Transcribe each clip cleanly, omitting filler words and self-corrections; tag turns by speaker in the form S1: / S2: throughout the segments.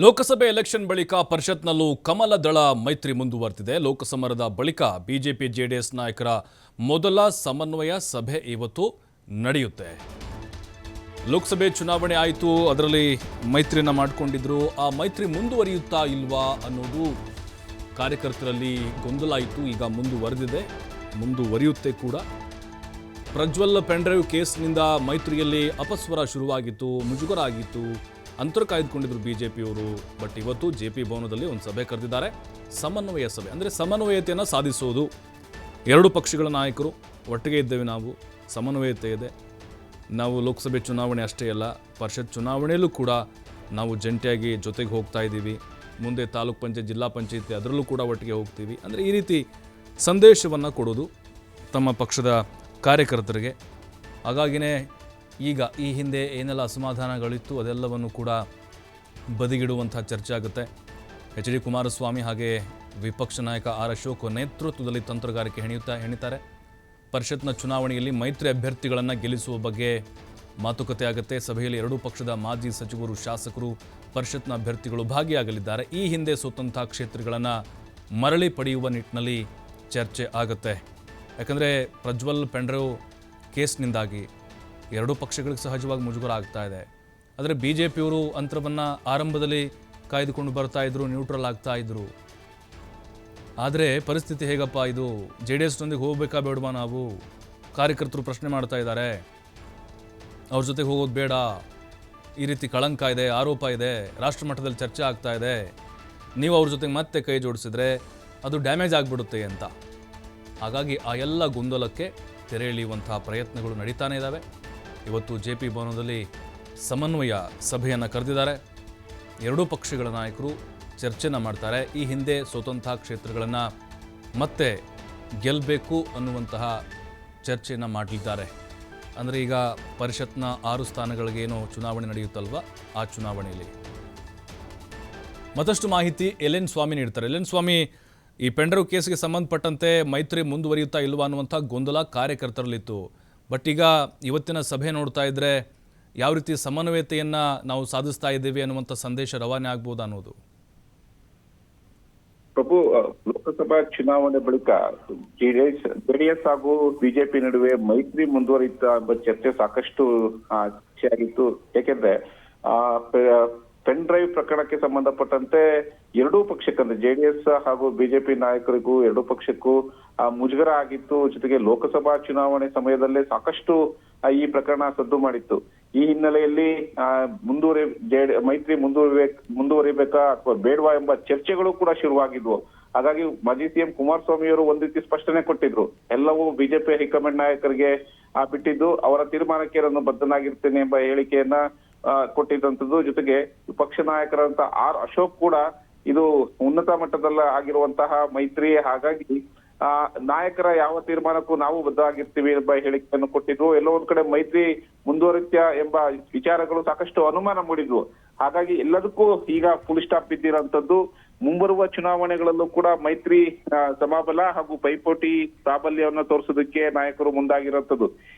S1: ಲೋಕಸಭೆ election ಬಳಿಕ ಪರಿಷತ್ನಲ್ಲೂ ಕಮಲ ದಳ ಮೈತ್ರಿ ಮುಂದುವರೆದಿದೆ. ಲೋಕಸಮರದ ಬಳಿಕ ಬಿಜೆಪಿ ಜೆಡಿಎಸ್ ನಾಯಕರ ಮೊದಲ ಸಮನ್ವಯ ಸಭೆ ಇವತ್ತು ನಡೆಯುತ್ತೆ. ಲೋಕಸಭೆ ಚುನಾವಣೆ ಆಯಿತು, ಅದರಲ್ಲಿ ಮೈತ್ರಿಯನ್ನ ಮಾಡಿಕೊಂಡಿದ್ರು. ಆ ಮೈತ್ರಿ ಮುಂದುವರಿಯುತ್ತಾ ಇಲ್ವಾ ಅನ್ನೋದು ಕಾರ್ಯಕರ್ತರಲ್ಲಿ ಗೊಂದಲ ಇತ್ತು. ಈಗ ಮುಂದುವರೆದಿದೆ, ಮುಂದುವರಿಯುತ್ತೆ ಕೂಡ. ಪ್ರಜ್ವಲ್ ಪೆನ್ಡ್ರೈವ್ ಕೇಸ್ನಿಂದ ಮೈತ್ರಿಯಲ್ಲಿ ಅಪಸ್ವರ ಶುರುವಾಗಿತ್ತು, ಮುಜುಗರ ಆಗಿತ್ತು, ಅಂತರ ಕಾಯ್ದುಕೊಂಡಿದ್ರು ಬಿಜೆಪಿಯವರು. ಬಟ್ ಇವತ್ತು ಜೆಪಿ ಭವನದಲ್ಲಿ ಒಂದು ಸಭೆ ಕರೆದಿದ್ದಾರೆ. ಸಮನ್ವಯ ಸಭೆ ಅಂದರೆ ಸಮನ್ವಯತೆಯನ್ನು ಸಾಧಿಸೋದು. ಎರಡು ಪಕ್ಷಗಳ ನಾಯಕರು ಒಟ್ಟಿಗೆ ಇದ್ದೇವೆ, ನಾವು ಸಮನ್ವಯತೆ ಇದೆ. ನಾವು ಲೋಕಸಭೆ ಚುನಾವಣೆ ಅಷ್ಟೇ ಅಲ್ಲ, ಪರಿಷತ್ ಚುನಾವಣೆಯಲ್ಲೂ ಕೂಡ ನಾವು ಜಂಟಿಯಾಗಿ ಜೊತೆಗೆ ಹೋಗ್ತಾ ಇದ್ದೀವಿ. ಮುಂದೆ ತಾಲೂಕ್ ಪಂಚಾಯತ್, ಜಿಲ್ಲಾ ಪಂಚಾಯತಿ ಅದರಲ್ಲೂ ಕೂಡ ಒಟ್ಟಿಗೆ ಹೋಗ್ತೀವಿ. ಅಂದರೆ ಈ ರೀತಿ ಸಂದೇಶವನ್ನು ಕೊಡೋದು ತಮ್ಮ ಪಕ್ಷದ ಕಾರ್ಯಕರ್ತರಿಗೆ. ಹಾಗಾಗಿನೇ ಈಗ ಈ ಹಿಂದೆ ಏನೆಲ್ಲ ಅಸಮಾಧಾನಗಳಿತ್ತು ಅದೆಲ್ಲವನ್ನು ಕೂಡ ಬದಿಗಿಡುವಂಥ ಚರ್ಚೆ ಆಗುತ್ತೆ. ಎಚ್ ಡಿ ಕುಮಾರಸ್ವಾಮಿ ಹಾಗೆ ವಿಪಕ್ಷ ನಾಯಕ ಆರ್ ಅಶೋಕ್ ನೇತೃತ್ವದಲ್ಲಿ ತಂತ್ರಗಾರಿಕೆ ಹೆಣಿತಾರೆ. ಪರಿಷತ್ನ ಚುನಾವಣೆಯಲ್ಲಿ ಮೈತ್ರಿ ಅಭ್ಯರ್ಥಿಗಳನ್ನು ಗೆಲ್ಲಿಸುವ ಬಗ್ಗೆ ಮಾತುಕತೆ ಆಗುತ್ತೆ. ಸಭೆಯಲ್ಲಿ ಎರಡೂ ಪಕ್ಷದ ಮಾಜಿ ಸಚಿವರು, ಶಾಸಕರು, ಪರಿಷತ್ನ ಅಭ್ಯರ್ಥಿಗಳು ಭಾಗಿಯಾಗಲಿದ್ದಾರೆ. ಈ ಹಿಂದೆ ಸೋತಂಥ ಕ್ಷೇತ್ರಗಳನ್ನು ಮರಳಿ ಪಡೆಯುವ ನಿಟ್ಟಿನಲ್ಲಿ ಚರ್ಚೆ ಆಗುತ್ತೆ. ಯಾಕಂದರೆ ಪ್ರಜ್ವಲ್ ಪೆನ್ಡ್ರೈವ್ ಕೇಸ್ನಿಂದಾಗಿ ಎರಡೂ ಪಕ್ಷಗಳಿಗೆ ಸಹಜವಾಗಿ ಮುಜುಗರ ಆಗ್ತಾ ಇದೆ. ಆದರೆ ಬಿಜೆಪಿಯವರು ಅಂತರವನ್ನು ಆರಂಭದಲ್ಲಿ ಕಾಯ್ದುಕೊಂಡು ಬರ್ತಾ ಇದ್ರು, ನ್ಯೂಟ್ರಲ್ ಆಗ್ತಾ ಇದ್ರು. ಆದರೆ ಪರಿಸ್ಥಿತಿ ಹೇಗಪ್ಪ ಇದು? ಜೆ ಡಿ ಎಸ್ನೊಂದಿಗೆ ಹೋಗಬೇಕಾ ಬೇಡವಾ? ನಾವು ಕಾರ್ಯಕರ್ತರು ಪ್ರಶ್ನೆ ಮಾಡ್ತಾ ಇದ್ದಾರೆ. ಅವ್ರ ಜೊತೆಗೆ ಹೋಗೋದು ಬೇಡ, ಈ ರೀತಿ ಕಳಂಕ ಇದೆ, ಆರೋಪ ಇದೆ, ರಾಷ್ಟ್ರ ಮಟ್ಟದಲ್ಲಿ ಚರ್ಚೆ ಆಗ್ತಾ ಇದೆ. ನೀವು ಅವ್ರ ಜೊತೆಗೆ ಮತ್ತೆ ಕೈ ಜೋಡಿಸಿದ್ರೆ ಅದು ಡ್ಯಾಮೇಜ್ ಆಗಿಬಿಡುತ್ತೆ ಅಂತ. ಹಾಗಾಗಿ ಆ ಎಲ್ಲ ಗೊಂದಲಕ್ಕೆ ತೆರೆ ಎಳೆಯುವಂತಹ ಪ್ರಯತ್ನಗಳು ನಡೀತಾನೆ ಇದ್ದಾವೆ. ಇವತ್ತು ಜೆಪಿ ಭವನದಲ್ಲಿ ಸಮನ್ವಯ ಸಭೆಯನ್ನು ಕರೆದಿದ್ದಾರೆ. ಎರಡೂ ಪಕ್ಷಗಳ ನಾಯಕರು ಚರ್ಚೆನ ಮಾಡ್ತಾರೆ. ಈ ಹಿಂದೆ ಸೋತಂತಹ ಕ್ಷೇತ್ರಗಳನ್ನು ಮತ್ತೆ ಗೆಲ್ಲಬೇಕು ಅನ್ನುವಂತಹ ಚರ್ಚೆಯನ್ನು ಮಾಡಲಿದ್ದಾರೆ. ಅಂದರೆ ಈಗ ಪರಿಷತ್ನ 6 ಸ್ಥಾನಗಳಿಗೇನೋ ಚುನಾವಣೆ ನಡೆಯುತ್ತಲ್ವ, ಆ ಚುನಾವಣೆಯಲ್ಲಿ ಮತ್ತಷ್ಟು ಮಾಹಿತಿ ಎಲ್.ಎನ್. ಸ್ವಾಮಿ ನೀಡ್ತಾರೆ. ಎಲ್.ಎನ್. ಸ್ವಾಮಿ, ಈ ಪೆನ್ಡ್ರೈವ್ ಕೇಸ್ಗೆ ಸಂಬಂಧಪಟ್ಟಂತೆ ಮೈತ್ರಿ ಮುಂದುವರಿಯುತ್ತಾ ಇಲ್ವಾ ಅನ್ನುವಂಥ ಗೊಂದಲ ಕಾರ್ಯಕರ್ತರಲ್ಲಿತ್ತು. ಬಟ್ ಈಗ ಇವತ್ತಿನ ಸಭೆ ನೋಡ್ತಾ ಇದ್ರೆ ಯಾವ ರೀತಿ ಸಮನ್ವಯತೆಯನ್ನು ನಾವು ಸಾಧಿಸ್ತಾ ಇದ್ದೇವೆ ಅನ್ನುವಂಥ ಸಂದೇಶ ರವಾನೆ ಆಗ್ಬೋದು ಅನ್ನೋದು?
S2: ಪ್ರಭು, ಲೋಕಸಭಾ ಚುನಾವಣೆ ಬಳಿಕ ಜೆಡಿಎಸ್ ಹಾಗೂ ಬಿಜೆಪಿ ನಡುವೆ ಮೈತ್ರಿ ಮುಂದುವರಿಯುತ್ತಾ ಎಂಬ ಚರ್ಚೆ ಸಾಕಷ್ಟು ಚರ್ಚೆಯಾಗಿತ್ತು. ಯಾಕೆಂದ್ರೆ ಪೆನ್ ಡ್ರೈವ್ ಪ್ರಕರಣಕ್ಕೆ ಸಂಬಂಧಪಟ್ಟಂತೆ ಎರಡೂ ಪಕ್ಷಕ್ಕಂದ್ರೆ ಜೆಡಿಎಸ್ ಹಾಗೂ ಬಿಜೆಪಿ ನಾಯಕರಿಗೂ ಎರಡೂ ಪಕ್ಷಕ್ಕೂ ಮುಜುಗರ ಆಗಿತ್ತು. ಜೊತೆಗೆ ಲೋಕಸಭಾ ಚುನಾವಣೆ ಸಮಯದಲ್ಲೇ ಸಾಕಷ್ಟು ಈ ಪ್ರಕರಣ ಸದ್ದು ಮಾಡಿತ್ತು. ಈ ಹಿನ್ನೆಲೆಯಲ್ಲಿ ಮೈತ್ರಿ ಮುಂದುವರಿಬೇಕಾ ಅಥವಾ ಬೇಡವಾ ಎಂಬ ಚರ್ಚೆಗಳು ಕೂಡ ಶುರುವಾಗಿದ್ವು. ಹಾಗಾಗಿ ಮಾಜಿ ಸಿಎಂ ಕುಮಾರಸ್ವಾಮಿ ಅವರು ಒಂದ್ ರೀತಿ ಸ್ಪಷ್ಟನೆ ಕೊಟ್ಟಿದ್ರು. ಎಲ್ಲವೂ ಬಿಜೆಪಿ ಹೈಕಮಾಂಡ್ ನಾಯಕರಿಗೆ ಬಿಟ್ಟಿದ್ದು, ಅವರ ತೀರ್ಮಾನಕ್ಕೆ ನಾನು ಬದ್ಧನಾಗಿರ್ತೇನೆ ಎಂಬ ಹೇಳಿಕೆಯನ್ನ ಕೊಟ್ಟಿದ್ದಂಥದ್ದು. ಜೊತೆಗೆ ಪಕ್ಷ ನಾಯಕರಂತ ಆರ್ ಅಶೋಕ್ ಕೂಡ ಇದು ಉನ್ನತ ಮಟ್ಟದಲ್ಲಿ ಆಗಿರುವಂತಹ ಮೈತ್ರಿ, ಹಾಗಾಗಿ ನಾಯಕರ ಯಾವ ತೀರ್ಮಾನಕ್ಕೂ ನಾವು ಬದ್ಧವಾಗಿರ್ತೀವಿ ಎಂಬ ಹೇಳಿಕೆಯನ್ನು ಕೊಟ್ಟಿದ್ರು. ಎಲ್ಲೋ ಒಂದ್ ಕಡೆ ಮೈತ್ರಿ ಮುಂದುವರಿತ್ಯ ಎಂಬ ವಿಚಾರಗಳು ಸಾಕಷ್ಟು ಅನುಮಾನ ಮೂಡಿದ್ವು. ಹಾಗಾಗಿ ಎಲ್ಲದಕ್ಕೂ ಈಗ ಫುಲ್ ಸ್ಟಾಪ್ ಬಿದ್ದಿರೋಂಥದ್ದು. ಮುಂಬರುವ ಚುನಾವಣೆಗಳಲ್ಲೂ ಕೂಡ ಮೈತ್ರಿ ಸಮಬಲ ಹಾಗೂ ಪೈಪೋಟಿ ಪ್ರಾಬಲ್ಯವನ್ನು ತೋರಿಸೋದಕ್ಕೆ ನಾಯಕರು ಮುಂದಾಗಿರುವಂಥದ್ದು.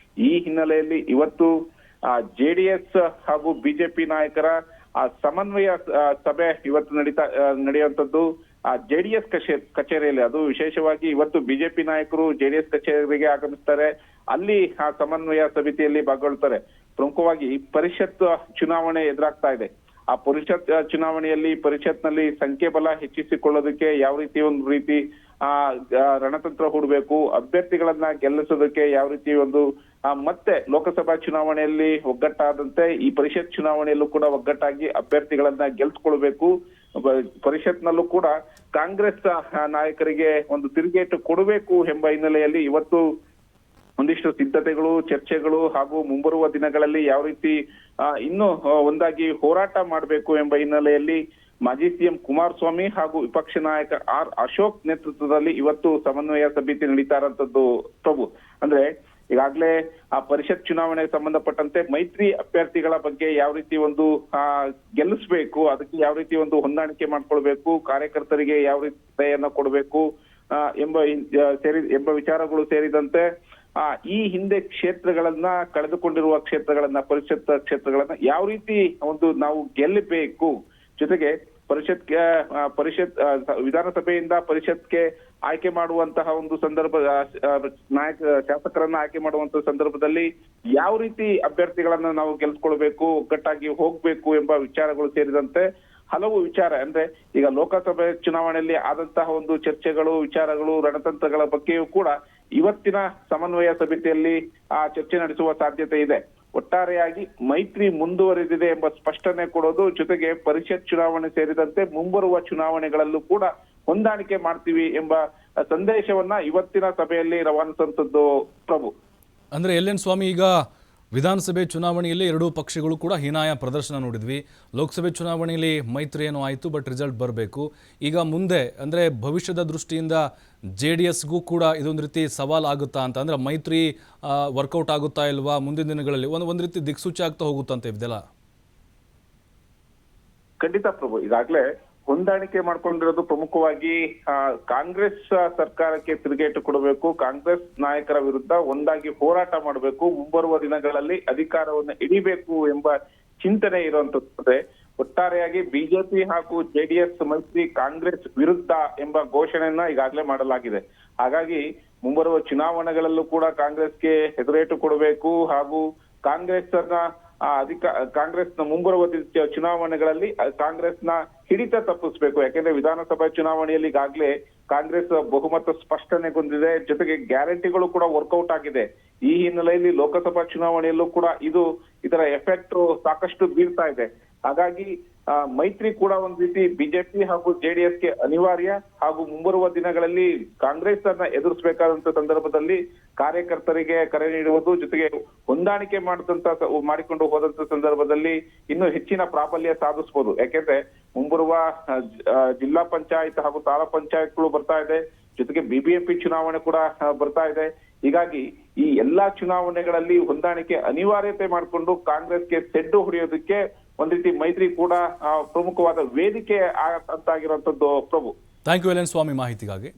S2: ಈ ಹಿನ್ನೆಲೆಯಲ್ಲಿ ಇವತ್ತು ಜೆಡಿಎಸ್ ಹಾಗೂ ಬಿಜೆಪಿ ನಾಯಕರ ಸಮನ್ವಯ ಸಭೆ ಇವತ್ತು ನಡೆಯುವಂಥದ್ದು ಜೆಡಿಎಸ್ ಕಚೇರಿಯಲ್ಲಿ. ಅದು ವಿಶೇಷವಾಗಿ ಇವತ್ತು ಬಿಜೆಪಿ ನಾಯಕರು ಜೆಡಿಎಸ್ ಕಚೇರಿಗೆ ಆಗಮಿಸ್ತಾರೆ. ಅಲ್ಲಿ ಆ ಸಮನ್ವಯ ಸಮಿತಿಯಲ್ಲಿ ಭಾಗವಹಿಸ್ತಾರೆ. ಪ್ರಮುಖವಾಗಿ ಪರಿಷತ್ ಚುನಾವಣೆ ಎದುರಾಗ್ತಾ ಇದೆ. ಆ ಪರಿಷತ್ ಚುನಾವಣೆಯಲ್ಲಿ ಪರಿಷತ್ನಲ್ಲಿ ಸಂಖ್ಯೆ ಬಲ ಹೆಚ್ಚಿಸಿಕೊಳ್ಳೋದಕ್ಕೆ ಯಾವ ರೀತಿ ರಣತಂತ್ರ ಹೂಡಬೇಕು, ಅಭ್ಯರ್ಥಿಗಳನ್ನ ಗೆಲ್ಲಿಸೋದಕ್ಕೆ ಯಾವ ರೀತಿ ಮತ್ತೆ ಲೋಕಸಭಾ ಚುನಾವಣೆಯಲ್ಲಿ ಒಗ್ಗಟ್ಟಾದಂತೆ ಈ ಪರಿಷತ್ ಚುನಾವಣೆಯಲ್ಲೂ ಕೂಡ ಒಗ್ಗಟ್ಟಾಗಿ ಅಭ್ಯರ್ಥಿಗಳನ್ನ ಗೆಲ್ಸ್ಕೊಳ್ಬೇಕು. ಪರಿಷತ್ನಲ್ಲೂ ಕೂಡ ಕಾಂಗ್ರೆಸ್ ನಾಯಕರಿಗೆ ಒಂದು ತಿರುಗೇಟು ಕೊಡಬೇಕು ಎಂಬ ಹಿನ್ನೆಲೆಯಲ್ಲಿ ಇವತ್ತು ಒಂದಿಷ್ಟು ಸಿದ್ಧತೆಗಳು, ಚರ್ಚೆಗಳು ಹಾಗೂ ಮುಂಬರುವ ದಿನಗಳಲ್ಲಿ ಯಾವ ರೀತಿ ಇನ್ನೂ ಒಂದಾಗಿ ಹೋರಾಟ ಮಾಡಬೇಕು ಎಂಬ ಹಿನ್ನೆಲೆಯಲ್ಲಿ ಮಾಜಿ ಸಿಎಂ ಕುಮಾರಸ್ವಾಮಿ ಹಾಗೂ ವಿಪಕ್ಷ ನಾಯಕ ಆರ್ ಅಶೋಕ್ ನೇತೃತ್ವದಲ್ಲಿ ಇವತ್ತು ಸಮನ್ವಯ ಸಮಿತಿ ನಡೀತಾ ಇರೋಂಥದ್ದು. ಪ್ರಭು, ಅಂದ್ರೆ ಈಗಾಗಲೇ ಆ ಪರಿಷತ್ ಚುನಾವಣೆಗೆ ಸಂಬಂಧಪಟ್ಟಂತೆ ಮೈತ್ರಿ ಅಭ್ಯರ್ಥಿಗಳ ಬಗ್ಗೆ ಯಾವ ರೀತಿ ಗೆಲ್ಲಿಸ್ಬೇಕು, ಅದಕ್ಕೆ ಯಾವ ರೀತಿ ಹೊಂದಾಣಿಕೆ ಮಾಡ್ಕೊಳ್ಬೇಕು, ಕಾರ್ಯಕರ್ತರಿಗೆ ಯಾವ ರೀತಿ ದಯೆಯನ್ನ ಕೊಡಬೇಕು ಎಂಬ ವಿಚಾರಗಳು ಸೇರಿದಂತೆ ಈ ಹಿಂದೆ ಕ್ಷೇತ್ರಗಳನ್ನ ಕಳೆದುಕೊಂಡಿರುವ ಕ್ಷೇತ್ರಗಳನ್ನ, ಪರಿಷತ್ ಕ್ಷೇತ್ರಗಳನ್ನ ಯಾವ ರೀತಿ ನಾವು ಗೆಲ್ಲಬೇಕು, ಜೊತೆಗೆ ಪರಿಷತ್ ವಿಧಾನಸಭೆಯಿಂದ ಪರಿಷತ್ಗೆ ಆಯ್ಕೆ ಮಾಡುವಂತಹ ಒಂದು ಸಂದರ್ಭ ಶಾಸಕರನ್ನ ಆಯ್ಕೆ ಮಾಡುವಂತಹ ಸಂದರ್ಭದಲ್ಲಿ ಯಾವ ರೀತಿ ಅಭ್ಯರ್ಥಿಗಳನ್ನ ನಾವು ಗೆಲ್ಸ್ಕೊಳ್ಬೇಕು, ಒಗ್ಗಟ್ಟಾಗಿ ಹೋಗ್ಬೇಕು ಎಂಬ ವಿಚಾರಗಳು ಸೇರಿದಂತೆ ಹಲವು ವಿಚಾರ ಅಂದ್ರೆ ಈಗ ಲೋಕಸಭೆ ಚುನಾವಣೆಯಲ್ಲಿ ಆದಂತಹ ಒಂದು ಚರ್ಚೆಗಳು, ವಿಚಾರಗಳು, ರಣತಂತ್ರಗಳ ಬಗ್ಗೆಯೂ ಕೂಡ ಇವತ್ತಿನ ಸಮನ್ವಯ ಸಮಿತಿಯಲ್ಲಿ ಆ ಚರ್ಚೆ ನಡೆಸುವ ಸಾಧ್ಯತೆ ಇದೆ. ಒಟ್ಟಾರೆಯಾಗಿ ಮೈತ್ರಿ ಮುಂದುವರಿದಿದೆ ಎಂಬ ಸ್ಪಷ್ಟನೆ ಕೊಡೋದು, ಜೊತೆಗೆ ಪರಿಷತ್ ಚುನಾವಣೆ ಸೇರಿದಂತೆ ಮುಂಬರುವ ಚುನಾವಣೆಗಳಲ್ಲೂ ಕೂಡ ಹೊಂದಾಣಿಕೆ ಮಾಡ್ತೀವಿ ಎಂಬ ಸಂದೇಶವನ್ನ ಇವತ್ತಿನ ಸಭೆಯಲ್ಲಿ ರವಾನಿಸುವಂತದ್ದು ಪ್ರಭು.
S1: ಅಂದ್ರೆ ಎಲ್.ಎನ್. ಸ್ವಾಮಿ, ಈಗ ವಿಧಾನಸಭೆ ಚುನಾವಣೆಯಲ್ಲಿ ಎರಡೂ ಪಕ್ಷಗಳು ಕೂಡ ಹೀನಾಯ ಪ್ರದರ್ಶನ ನೋಡಿದ್ವಿ. ಲೋಕಸಭೆ ಚುನಾವಣೆಯಲ್ಲಿ ಮೈತ್ರಿ ಏನೋ ಆಯಿತು, ಬಟ್ ರಿಸಲ್ಟ್ ಬರಬೇಕು. ಈಗ ಮುಂದೆ ಅಂದರೆ ಭವಿಷ್ಯದ ದೃಷ್ಟಿಯಿಂದ JDSಗೂ ಕೂಡ ಇದೊಂದು ರೀತಿ ಸವಾಲು ಆಗುತ್ತಾ ಅಂತ, ಅಂದರೆ ಮೈತ್ರಿ ವರ್ಕೌಟ್ ಆಗುತ್ತಾ ಇಲ್ವಾ ಮುಂದಿನ ದಿನಗಳಲ್ಲಿ, ಒಂದು ರೀತಿ ದಿಕ್ಸೂಚಿ ಆಗ್ತಾ ಹೋಗುತ್ತಾ ಅಂತ ಇದೆಲ್ಲ?
S2: ಖಂಡಿತ ಪ್ರಭು, ಈಗಾಗಲೇ ಹೊಂದಾಣಿಕೆ ಮಾಡ್ಕೊಂಡಿರೋದು ಪ್ರಮುಖವಾಗಿ ಕಾಂಗ್ರೆಸ್ ಸರ್ಕಾರಕ್ಕೆ ತಿರುಗೇಟು ಕೊಡಬೇಕು, ಕಾಂಗ್ರೆಸ್ ನಾಯಕರ ವಿರುದ್ಧ ಒಂದಾಗಿ ಹೋರಾಟ ಮಾಡಬೇಕು, ಮುಂಬರುವ ದಿನಗಳಲ್ಲಿ ಅಧಿಕಾರವನ್ನು ಹಿಡಿಬೇಕು ಎಂಬ ಚಿಂತನೆ ಇರುವಂತದ್ದು. ಒಟ್ಟಾರೆಯಾಗಿ ಬಿಜೆಪಿ ಹಾಗೂ JDS ಮೈತ್ರಿ ಕಾಂಗ್ರೆಸ್ ವಿರುದ್ಧ ಎಂಬ ಘೋಷಣೆಯನ್ನ ಈಗಾಗಲೇ ಮಾಡಲಾಗಿದೆ. ಹಾಗಾಗಿ ಮುಂಬರುವ ಚುನಾವಣೆಗಳಲ್ಲೂ ಕೂಡ ಕಾಂಗ್ರೆಸ್ಗೆ ಎದುರೇಟು ಕೊಡಬೇಕು ಹಾಗೂ ಕಾಂಗ್ರೆಸ್ನ ಮುಂಬರುವ ಚುನಾವಣೆಗಳಲ್ಲಿ ಕಾಂಗ್ರೆಸ್ನ ಹಿಡಿತ ತಪ್ಪಿಸ್ಬೇಕು. ಯಾಕೆಂದ್ರೆ ವಿಧಾನಸಭಾ ಚುನಾವಣೆಯಲ್ಲಿ ಈಗಾಗಲೇ ಕಾಂಗ್ರೆಸ್ ಬಹುಮತ ಸ್ಪಷ್ಟನೆಗೊಂಡಿದೆ, ಜೊತೆಗೆ ಗ್ಯಾರಂಟಿಗಳು ಕೂಡ ವರ್ಕೌಟ್ ಆಗಿದೆ. ಈ ಹಿನ್ನೆಲೆಯಲ್ಲಿ ಲೋಕಸಭಾ ಚುನಾವಣೆಯಲ್ಲೂ ಕೂಡ ಇದರ ಎಫೆಕ್ಟ್ ಸಾಕಷ್ಟು ಬೀಳ್ತಾ ಇದೆ. ಹಾಗಾಗಿ ಮೈತ್ರಿ ಕೂಡ ಒಂದ್ ರೀತಿ ಬಿಜೆಪಿ ಹಾಗೂ JDSಗೆ ಅನಿವಾರ್ಯ ಹಾಗೂ ಮುಂಬರುವ ದಿನಗಳಲ್ಲಿ ಕಾಂಗ್ರೆಸ್ ಅನ್ನ ಎದುರಿಸಬೇಕಾದಂತ ಸಂದರ್ಭದಲ್ಲಿ ಕಾರ್ಯಕರ್ತರಿಗೆ ಕರೆ ನೀಡುವುದು, ಜೊತೆಗೆ ಹೊಂದಾಣಿಕೆ ಮಾಡಿಕೊಂಡು ಹೋದಂತ ಸಂದರ್ಭದಲ್ಲಿ ಇನ್ನೂ ಹೆಚ್ಚಿನ ಪ್ರಾಬಲ್ಯ ಸಾಧಿಸಬಹುದು. ಯಾಕೆಂದ್ರೆ ಮುಂಬರುವ ಜಿಲ್ಲಾ ಪಂಚಾಯತ್ ಹಾಗೂ ತಾಲೂಕ್ ಪಂಚಾಯತ್ಗಳು ಬರ್ತಾ ಇದೆ, ಜೊತೆಗೆ BBMP ಚುನಾವಣೆ ಕೂಡ ಬರ್ತಾ ಇದೆ. ಹೀಗಾಗಿ ಈ ಎಲ್ಲಾ ಚುನಾವಣೆಗಳಲ್ಲಿ ಹೊಂದಾಣಿಕೆ ಅನಿವಾರ್ಯತೆ ಮಾಡಿಕೊಂಡು ಕಾಂಗ್ರೆಸ್ಗೆ ಸೆಡ್ಡು ಹೊಡೆಯೋದಕ್ಕೆ ಒಂದ್ ರೀತಿ ಮೈತ್ರಿ ಕೂಡ ಪ್ರಮುಖವಾದ ವೇದಿಕೆ ಅಂತಾಗಿರುವಂತದ್ದು ಪ್ರಭು.
S1: Thank you L N. ಸ್ವಾಮಿ ಮಾಹಿತಿಗಾಗಿ.